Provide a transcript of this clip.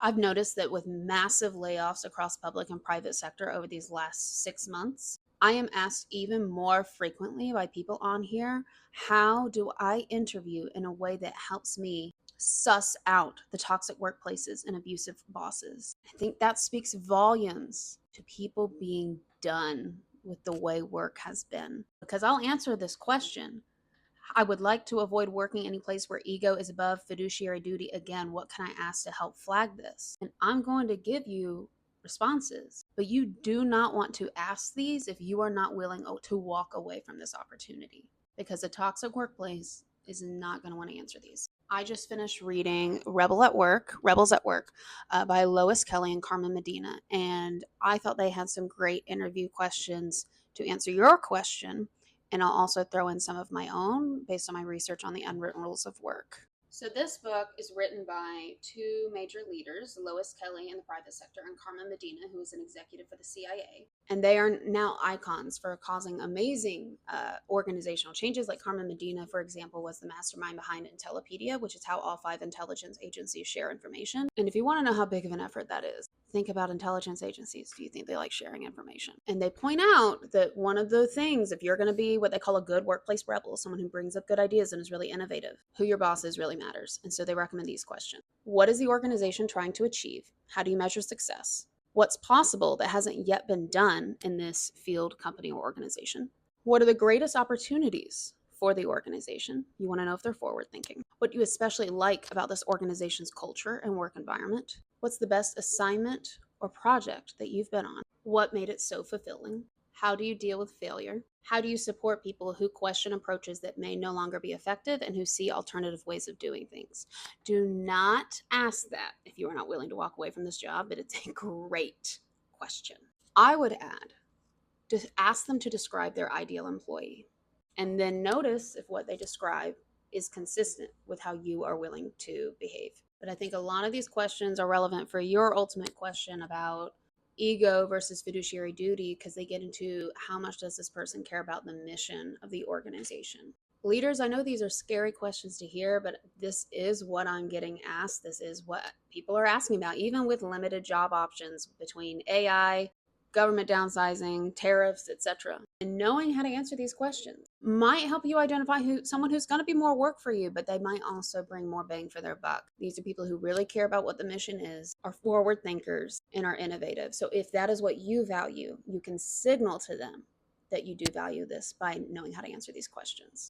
I've noticed that with massive layoffs across public and private sector over these last 6 months, I am asked even more frequently by people on here, how do I interview in a way that helps me suss out the toxic workplaces and abusive bosses? I think that speaks volumes to people being done with the way work has been. Because I'll answer this question. I would like to avoid working any place where ego is above fiduciary duty. Again, what can I ask to help flag this? And I'm going to give you responses, but you do not want to ask these if you are not willing to walk away from this opportunity, because a toxic workplace is not going to want to answer these. I just finished reading Rebels at Work by Lois Kelly and Carmen Medina, and I thought they had some great interview questions to answer your question, and I'll also throw in some of my own based on my research on the unwritten rules of work. So, this book is written by two major leaders, Lois Kelly in the private sector and Carmen Medina, who is an executive for the CIA. And they are now icons for causing amazing organizational changes. Like Carmen Medina, for example, was the mastermind behind Intellipedia, which is how all 5 intelligence agencies share information. And if you want to know how big of an effort that is, think about intelligence agencies. Do you think they like sharing information? And they point out that one of the things, if you're going to be what they call a good workplace rebel, someone who brings up good ideas and is really innovative, who your boss is really matters. And so they recommend these questions. What is the organization trying to achieve? How do you measure success? What's possible that hasn't yet been done in this field, company, or organization? What are the greatest opportunities for the organization? You want to know if they're forward thinking. What you especially like about this organization's culture and work environment? What's the best assignment or project that you've been on? What made it so fulfilling? How do you deal with failure? How do you support people who question approaches that may no longer be effective and who see alternative ways of doing things? Do not ask that if you are not willing to walk away from this job, but it's a great question. I would add, just ask them to describe their ideal employee, and then notice if what they describe is consistent with how you are willing to behave. But I think a lot of these questions are relevant for your ultimate question about ego versus fiduciary duty, because they get into how much does this person care about the mission of the organization. Leaders, I know these are scary questions to hear, but this is what I'm getting asked. This is what people are asking about, even with limited job options between AI, government downsizing, tariffs, etc. And knowing how to answer these questions might help you identify someone who's going to be more work for you, but they might also bring more bang for their buck. These are people who really care about what the mission is, are forward thinkers, and are innovative. So if that is what you value, you can signal to them that you do value this by knowing how to answer these questions.